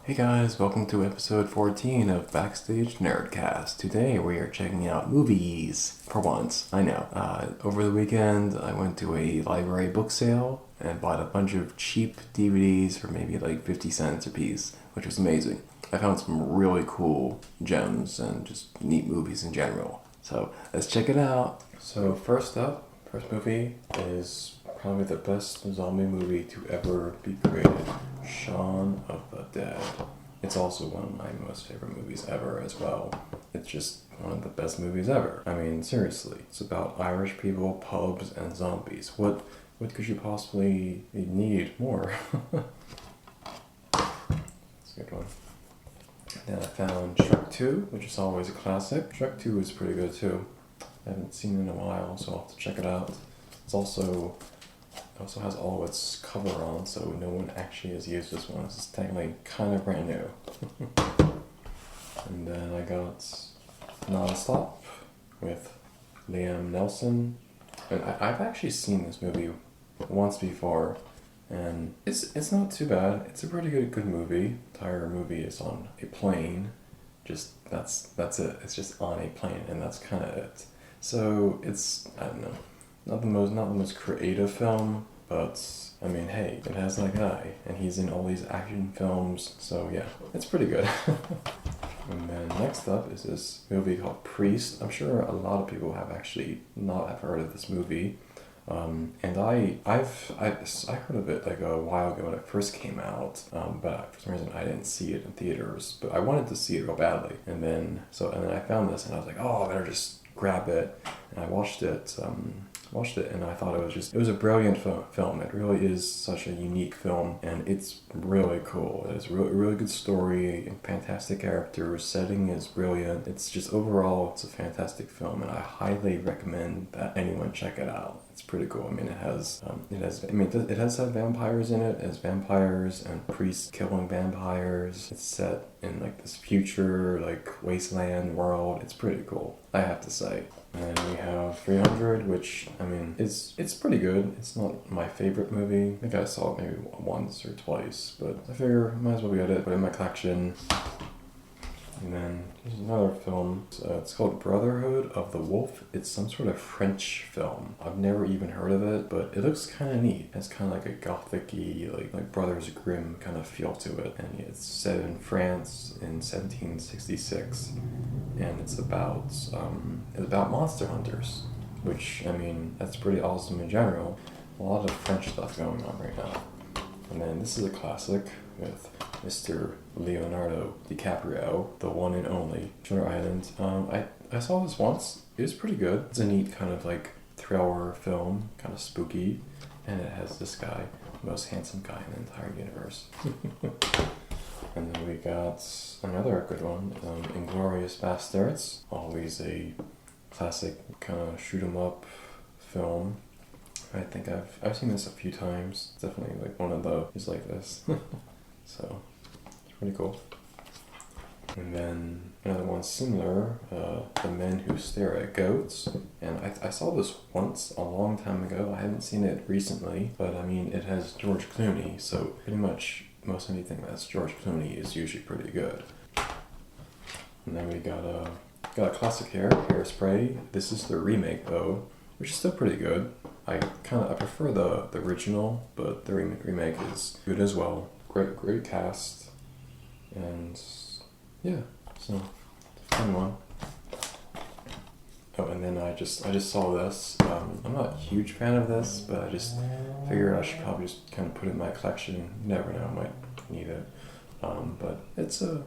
Hey guys, welcome to episode 14 of Backstage Nerdcast. Today we are checking out movies. For once, I know. Over the weekend, I went to a library book sale and bought a bunch of cheap DVDs for maybe like 50 cents a piece, which was amazing. I found some really cool gems and just neat movies in general. So let's check it out. So first movie is probably the best zombie movie to ever be created, Shaun of the Dead. It's also one of my most favorite movies ever as well. It's just one of the best movies ever. I mean, seriously, it's about Irish people, pubs, and zombies. What could you possibly need more? It's a good one. Then I found Shrek 2, which is always a classic. Shrek 2 is pretty good too. I haven't seen it in a while, so I'll have to check it out. It also has all of its cover on, so no one actually has used this one. It's technically kind of brand new. And then I got Non-Stop with Liam Neeson. And I've actually seen this movie once before, and it's not too bad. It's a pretty good movie. The entire movie is on a plane. Just that's it. It's just on a plane, and that's kind of it. So it's, I don't know, not the most creative film, but I mean, hey, it has that guy, and he's in all these action films, so yeah, it's pretty good. And then next up is this movie called Priest. I'm sure a lot of people have actually not have heard of this movie. And I heard of it like a while ago when it first came out, but for some reason I didn't see it in theaters. But I wanted to see it real badly, and then I found this, and I was like, oh, I better just grab it. And I watched it, and I thought it was a brilliant film. It really is such a unique film, and it's really cool. It's a really good story, fantastic characters, setting is brilliant. It's just overall, it's a fantastic film, and I highly recommend that anyone check it out. It's pretty cool. I mean, it has vampires in it. It has vampires and priests killing vampires. It's set in like this future, like wasteland world. It's pretty cool, I have to say. And then we have 300, which, I mean, it's pretty good. It's not my favorite movie. I think I saw it maybe once or twice, but I figure I might as well get it, put it in my collection. And then there's another film. It's called Brotherhood of the Wolf. It's some sort of French film. I've never even heard of it, but it looks kind of neat. It's kind of like a gothic-y, like Brothers Grimm kind of feel to it. And it's set in France in 1766, and it's about monster hunters, which, I mean, that's pretty awesome in general. A lot of French stuff going on right now. And then this is a classic with Mr. Leonardo DiCaprio, the one and only, Shutter Island. I saw this once. It was pretty good. It's a neat kind of like thriller film, kind of spooky, and it has this guy, the most handsome guy in the entire universe. And then we got another good one, Inglourious Basterds, always a classic kind of shoot 'em up film. I think I've seen this a few times. It's definitely like one of those like this. So it's pretty cool. And then another one similar, The Men Who Stare at Goats. And I saw this once a long time ago. I haven't seen it recently, but I mean, it has George Clooney, so pretty much most anything that's George Clooney is usually pretty good. And then we got a classic Hairspray. This is the remake though, which is still pretty good. I prefer the original, but the remake is good as well. Great cast, and yeah, so fun one. Oh, and then I just saw this. I'm not a huge fan of this, but I just figured I should probably just kind of put it in my collection. You never know, I might need it. But it's a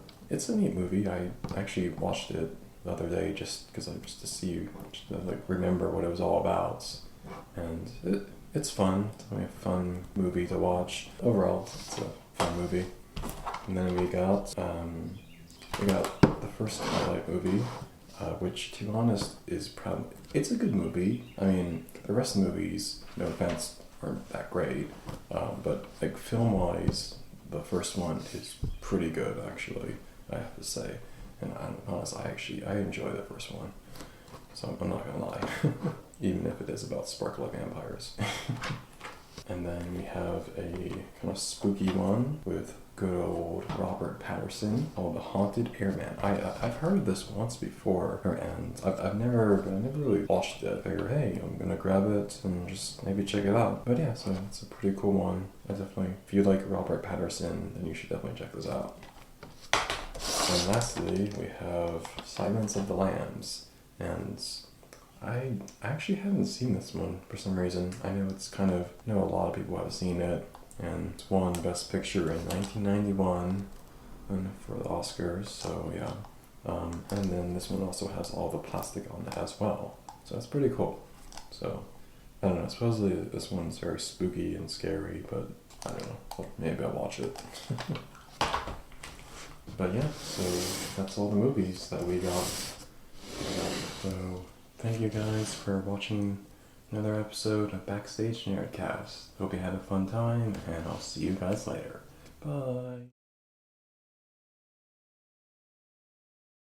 neat movie. I actually watched it the other day just to remember what it was all about, and it's fun. It's a fun movie to watch. Overall, it's a fun movie. And then we got the first Highlight movie, which, to be honest, it's a good movie. I mean, the rest of the movies, no offense, aren't that great, but like film-wise, the first one is pretty good, actually, I have to say. And honestly, I enjoy the first one, so I'm not gonna lie, even if it is about sparkly vampires. And then we have a kind of spooky one with good old called Robert Patterson called The Haunted Airman. I've heard of this once before, and I've never really watched it. I figured, hey, I'm gonna grab it and just maybe check it out. But yeah, so it's a pretty cool one. If you like Robert Patterson, then you should definitely check this out. And lastly, we have Silence of the Lambs, and I actually haven't seen this one for some reason. I know a lot of people have seen it, and it won Best Picture in 1991 and for the Oscars, so yeah. And then this one also has all the plastic on it as well, so that's pretty cool. So, I don't know, supposedly this one's very spooky and scary, but I don't know, maybe I'll watch it. But yeah, so that's all the movies that we got. So, thank you guys for watching another episode of Backstage Nerdcast. Hope you had a fun time, and I'll see you guys later. Bye!